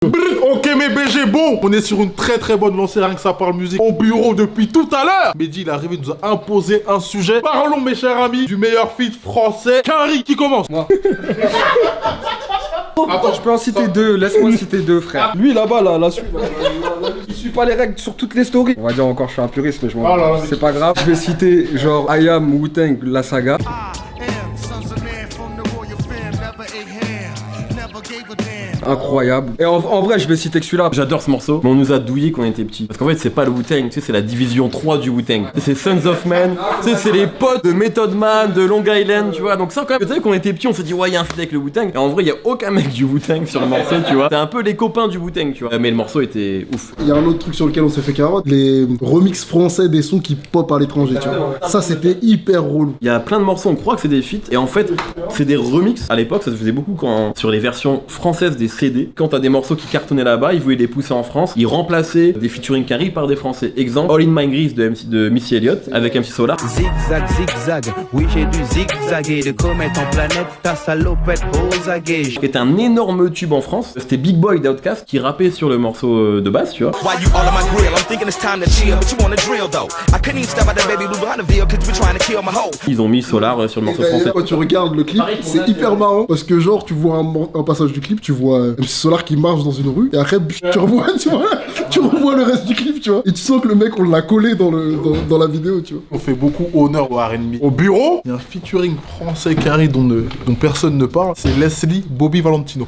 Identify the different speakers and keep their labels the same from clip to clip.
Speaker 1: Ok mes BG, bon, on est sur une très bonne lancée, rien que ça parle musique au bureau depuis tout à l'heure. Mehdi, il est arrivé, il nous a imposé un sujet. Parlons mes chers amis du meilleur feat français. Carrie, qui commence?
Speaker 2: Moi. Attends, je peux en citer deux, laisse-moi citer deux, frère. Lui là-bas, là, il suit pas les règles sur toutes les stories. On va dire encore, je suis un puriste, mais je m'en fous. C'est pas grave. Je vais citer genre I Am, Wu-Tang, la saga. Incroyable. Et en vrai, je vais citer que celui-là.
Speaker 3: J'adore ce morceau, mais on nous a douillé quand on était petits. Parce qu'en fait, c'est pas le Wu-Tang, tu sais, c'est la division 3 du Wu-Tang. C'est Sons of Man, tu sais, c'est les potes de Method Man, de Long Island, tu vois. Donc ça, quand même, tu sais, quand on était petits, on s'est dit, ouais, il y a un feat avec le Wu-Tang. Et en vrai, il y a aucun mec du Wu-Tang sur le morceau, tu vois. C'est un peu les copains du Wu-Tang, tu vois. Mais le morceau était ouf.
Speaker 4: Il y a un autre truc sur lequel on s'est fait carotte, les remixes français des sons qui pop à l'étranger, tu vois. Ça, c'était hyper relou.
Speaker 3: Il y a plein de morceaux, on croit que c'est des feats, et en fait, c'est des remixes. À l'époque, ça se faisait beaucoup quand, sur les versions françaises des CD, quand t'as des morceaux qui cartonnaient là-bas, ils voulaient les pousser en France, ils remplaçaient des featuring Carrie par des Français. Exemple, All in My Grease de Missy Elliott avec MC Solar.
Speaker 5: Zigzag, zigzag, oui j'ai dû zigzaguer de comète en planète, ta salopette aux aguets.
Speaker 3: Qui était un énorme tube en France. C'était Big Boy d'Outkast qui rappait sur le morceau de basse, tu vois. Ils ont mis Solar sur le morceau français.
Speaker 4: Quand tu regardes le clip, c'est hyper marrant parce que genre tu vois un passage du clip, tu vois MC Solar qui marche dans une rue et après tu revois le reste du clip, tu vois. Et tu sens que le mec on l'a collé dans la vidéo, tu vois.
Speaker 1: On fait beaucoup honneur au R&B. Au bureau, il y a un featuring français Carrie dont personne ne parle. C'est Leslie Bobby Valentino.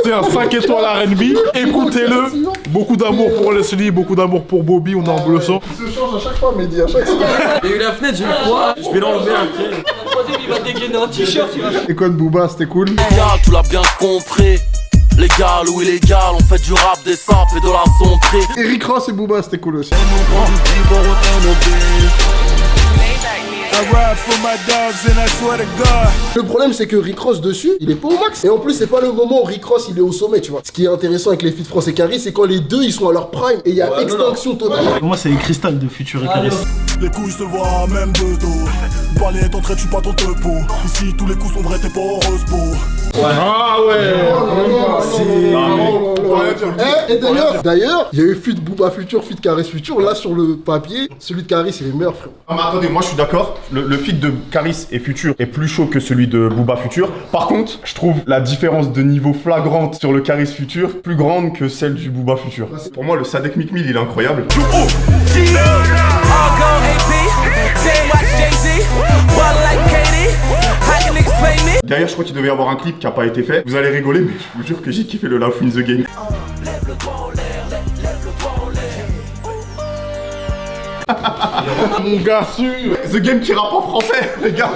Speaker 1: C'est un 5 étoiles R&B, écoutez-le. Beaucoup d'amour pour Leslie, beaucoup d'amour pour Bobby, on est en bleu sang.
Speaker 4: Il se change à chaque fois, Mehdi, à chaque fois.
Speaker 3: Il y a eu la fenêtre, j'ai eu froid, je vais l'enlever après.
Speaker 6: Le troisième, il va dégainer un t-shirt, il va.
Speaker 4: Et quoi de Booba, c'était cool.
Speaker 7: Les gars, tu l'as bien compris. Légal ou illégal, on fait du rap, des samples et de la sonnerie.
Speaker 4: Et Rick Ross et Booba, c'était cool aussi. Le problème c'est que Rick Ross dessus, il est pas au max. Et en plus c'est pas le moment où Rick Ross il est au sommet, tu vois. Ce qui est intéressant avec les feats français Carrie, c'est quand les deux ils sont à leur prime et il y a extinction totale.
Speaker 8: Pour moi c'est les cristal de Futur et Caris.
Speaker 9: Les couilles se voient même de dos. Balai t'entrais, tu pas ton tepo. Ici tous les coups sont vrais, t'es pas heureuse beau.
Speaker 1: Ah ouais.
Speaker 4: Et d'ailleurs, il y a eu feat Booba Futur, feat Caris Futur. Là sur le papier, celui de Caris c'est les meilleurs, frérot.
Speaker 10: Non mais attendez, moi je suis d'accord. Le feat de Caris et Futur est plus chaud que celui de Booba Futur. Par contre, je trouve la différence de niveau flagrante sur le Caris Futur plus grande que celle du Booba Futur. Pour moi, le Sadek Mikmil, il est incroyable. D'ailleurs, je crois qu'il devait y avoir un clip qui a pas été fait. Vous allez rigoler, mais je vous jure que j'ai kiffé le Laugh in the Game.
Speaker 1: Mon gars,
Speaker 10: The Game qui rappe en français, les gars.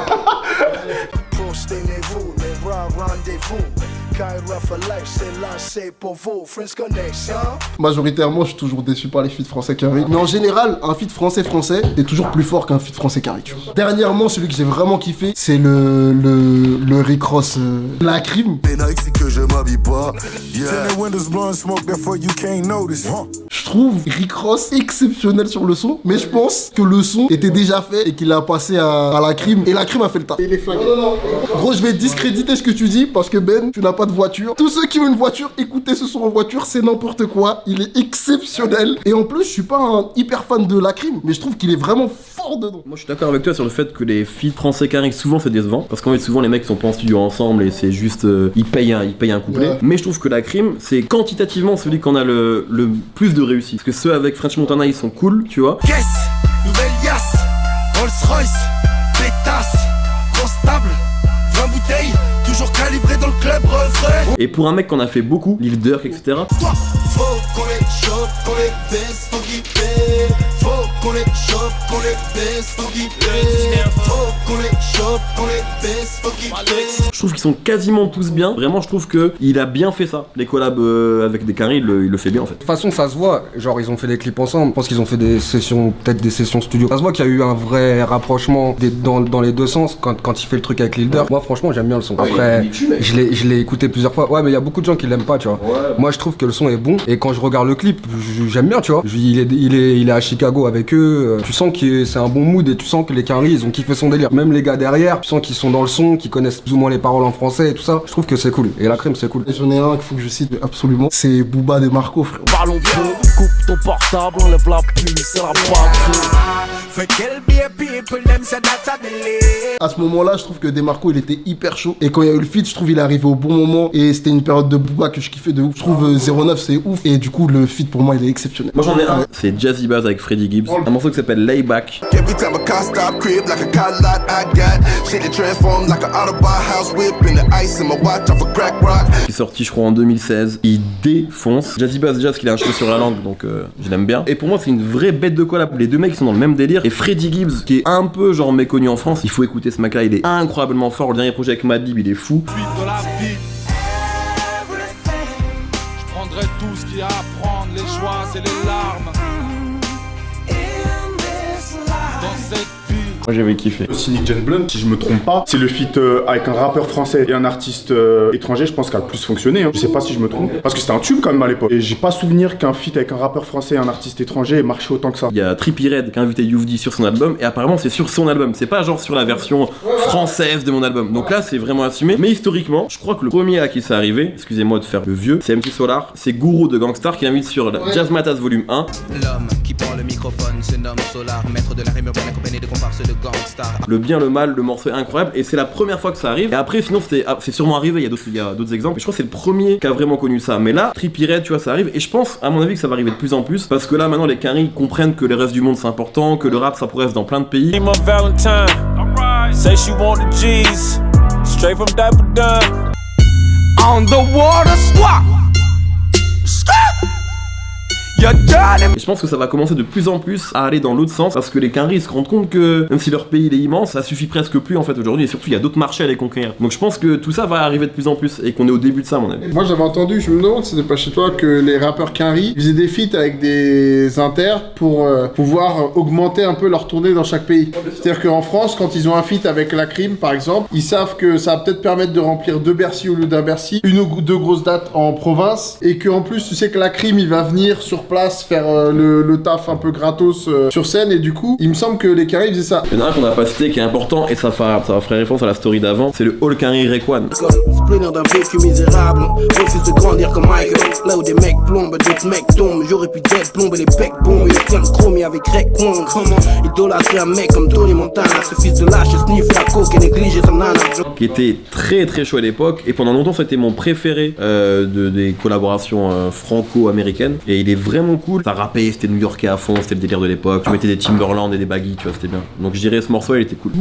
Speaker 4: Majoritairement, je suis toujours déçu par les feats français Carrie. Mais en général, un feat français est toujours plus fort qu'un feat français Carrie, tu vois. Dernièrement, celui que j'ai vraiment kiffé, c'est le Rick Ross, la crime. Je trouve Rick Ross exceptionnel sur le son, mais je pense que le son était déjà fait et qu'il a passé à la crime. Et la crime a fait le taf. Et les flingues. Non. Gros, je vais discréditer ce que tu dis parce que Ben, tu n'as pas de voiture. Tous ceux qui ont une voiture, écoutez ce son en voiture, c'est n'importe quoi. Il est exceptionnel. Et en plus, je suis pas un hyper fan de la crime, mais je trouve qu'il est vraiment fort dedans.
Speaker 3: Moi, je suis d'accord avec toi sur le fait que les feats français Carrie, souvent c'est décevant. Parce qu'en fait, souvent les mecs sont pas en studio ensemble et c'est juste. Ils payent un couplet. Ouais. Mais je trouve que la crime, c'est quantitativement celui qu'on a le plus de réussite. Parce que ceux avec French Montana, ils sont cool, tu vois.
Speaker 9: Yes, nouvelle Yass, Rolls Royce, pétasse, constable, 20 bouteilles, toujours calibré dans le club refrain.
Speaker 3: Et pour un mec qu'on a fait beaucoup, Lil Durk, etc.
Speaker 9: Toi, faut qu'on les chope, qu'on les baisse, faut qu'ils paient. Faut qu'on les chope, qu'on les baisse, faut qu'ils paient. Faut qu'on les chope, qu'on les baisse, faut qu'ils paient.
Speaker 3: Je trouve qu'ils sont quasiment tous bien. Vraiment, je trouve que il a bien fait ça. Les collabs avec des Carrie, il le fait bien en fait.
Speaker 2: De toute façon, ça se voit. Genre, ils ont fait des clips ensemble. Je pense qu'ils ont fait des sessions, peut-être des sessions studio. Ça se voit qu'il y a eu un vrai rapprochement dans les deux sens quand il fait le truc avec Lil Durk. Moi, franchement, j'aime bien le son. Après, je l'ai écouté plusieurs fois. Ouais, mais il y a beaucoup de gens qui l'aiment pas, tu vois. Ouais. Moi, je trouve que le son est bon. Et quand je regarde le clip, j'aime bien, tu vois. Il est à Chicago avec avec eux, tu sens que c'est un bon mood et tu sens que les Quinry ils ont kiffé son délire. Même les gars derrière, tu sens qu'ils sont dans le son, qu'ils connaissent plus ou moins les paroles en français et tout ça. Je trouve que c'est cool. Et la crime c'est cool.
Speaker 4: Et j'en ai un qu'il faut que je cite absolument, c'est Booba de Marco, frère.
Speaker 7: Parlons de coupe ton portable, enlève la plume, c'est la batterie.
Speaker 4: À ce moment-là, je trouve que Demarco il était hyper chaud. Et quand il y a eu le feat, je trouve il est arrivé au bon moment. Et c'était une période de Booba que je kiffais de ouf. Je trouve 09 c'est ouf. Et du coup, le feat pour moi il est exceptionnel.
Speaker 3: Moi j'en ai un, c'est Jazzy Bass avec Freddie Gibbs. Un morceau qui s'appelle Layback. Qui est sorti je crois en 2016. Il défonce. Jazzy Bass déjà parce qu'il a un cheveu sur la langue donc je l'aime bien. Et pour moi c'est une vraie bête de collab. Les deux mecs ils sont dans le même délire. Et Freddie Gibbs qui est un peu genre méconnu en France, il faut écouter ce mec là, il est incroyablement fort. Le dernier projet avec Madlib il est fou.
Speaker 9: De la vie. Je prendrai tout ce qu'il y a à prendre, les joies et les larmes. Dans cette vie.
Speaker 10: Moi j'avais kiffé. Cynic Gen Blunt, si je me trompe pas, c'est le feat avec un rappeur français et un artiste étranger, je pense, qui a le plus fonctionné. Hein. Je sais pas si je me trompe. Parce que c'était un tube quand même à l'époque. Et j'ai pas souvenir qu'un feat avec un rappeur français et un artiste étranger ait marché autant que ça.
Speaker 3: Il y a Trippie Redd qui a invité Youvdi sur son album et apparemment c'est sur son album. C'est pas genre sur la version française de mon album. Donc là c'est vraiment assumé. Mais historiquement, je crois que le premier à qui ça arrivé, excusez-moi de faire le vieux, c'est MC Solar. C'est Gourou de Gangstar qui invite sur Jazz Matas Volume 1.
Speaker 5: L'homme qui prend le microphone, c'est nomme Solar, maître de la rime urbaine accompagné de comparses de Gangstar.
Speaker 3: Le bien, le mal, le morceau est incroyable et c'est la première fois que ça arrive. Et après sinon c'est sûrement arrivé, il y a d'autres exemples. Mais je crois que c'est le premier qui a vraiment connu ça. Mais là, Trippie Redd, tu vois, ça arrive. Et je pense, à mon avis, que ça va arriver de plus en plus. Parce que là maintenant les Quinry comprennent que le reste du monde c'est important, que le rap ça progresse dans plein de pays. Et je pense que ça va commencer de plus en plus à aller dans l'autre sens parce que les Quinry se rendent compte que même si leur pays il est immense, ça suffit presque plus en fait aujourd'hui et surtout il y a d'autres marchés à les conquérir. Donc je pense que tout ça va arriver de plus en plus et qu'on est au début de ça à mon avis.
Speaker 11: Moi j'avais entendu, je me demande si c'était pas chez toi, que les rappeurs Quinry faisaient des feats avec des inters pour pouvoir augmenter un peu leur tournée dans chaque pays. C'est-à-dire qu'en France, quand ils ont un feat avec la Crime par exemple, ils savent que ça va peut-être permettre de remplir 2 Bercy au lieu d'un Bercy, 1 ou 2 grosses dates en province et qu'en plus tu sais que la Crime il va venir sur place faire le taf un peu gratos sur scène et du coup il me semble que les Quinry faisaient ça.
Speaker 3: Il y en a un qu'on a pas cité qui est important et ça va faire référence à la story d'avant, c'est le All Quinry Rayquan.
Speaker 12: Splenir d'un vécu misérable, refuse de grandir comme Michael. Là où des mecs plombent, d'autres mecs tombent. J'aurais pu d'être plomber les pecs bombes. Il est plein de chromie avec Rayquan. Comment idolâtrer un mec comme Tony Montana? Ce fils de lâche sniff la coke et négliger sa nana.
Speaker 3: Qui était très très chaud à l'époque et pendant longtemps c'était mon préféré des collaborations franco-américaines et il est vraiment cool. Ça rappait, c'était new-yorkais à fond, c'était le délire de l'époque. Je mettais des Timberland et des baggy, tu vois, c'était bien. Donc je dirais ce morceau il était cool.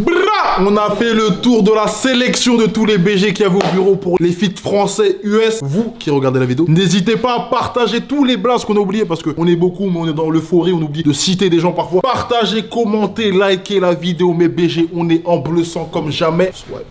Speaker 1: On a fait le tour de la sélection de tous les BG qu'il y avait au bureau pour les feats français US. Vous qui regardez la vidéo, n'hésitez pas à partager tous les blasts qu'on a oubliés parce qu'on est beaucoup, mais on est dans l'euphorie, on oublie de citer des gens parfois. Partagez, commentez, likez la vidéo, mes BG, on est en bleu sang comme jamais. Ouais.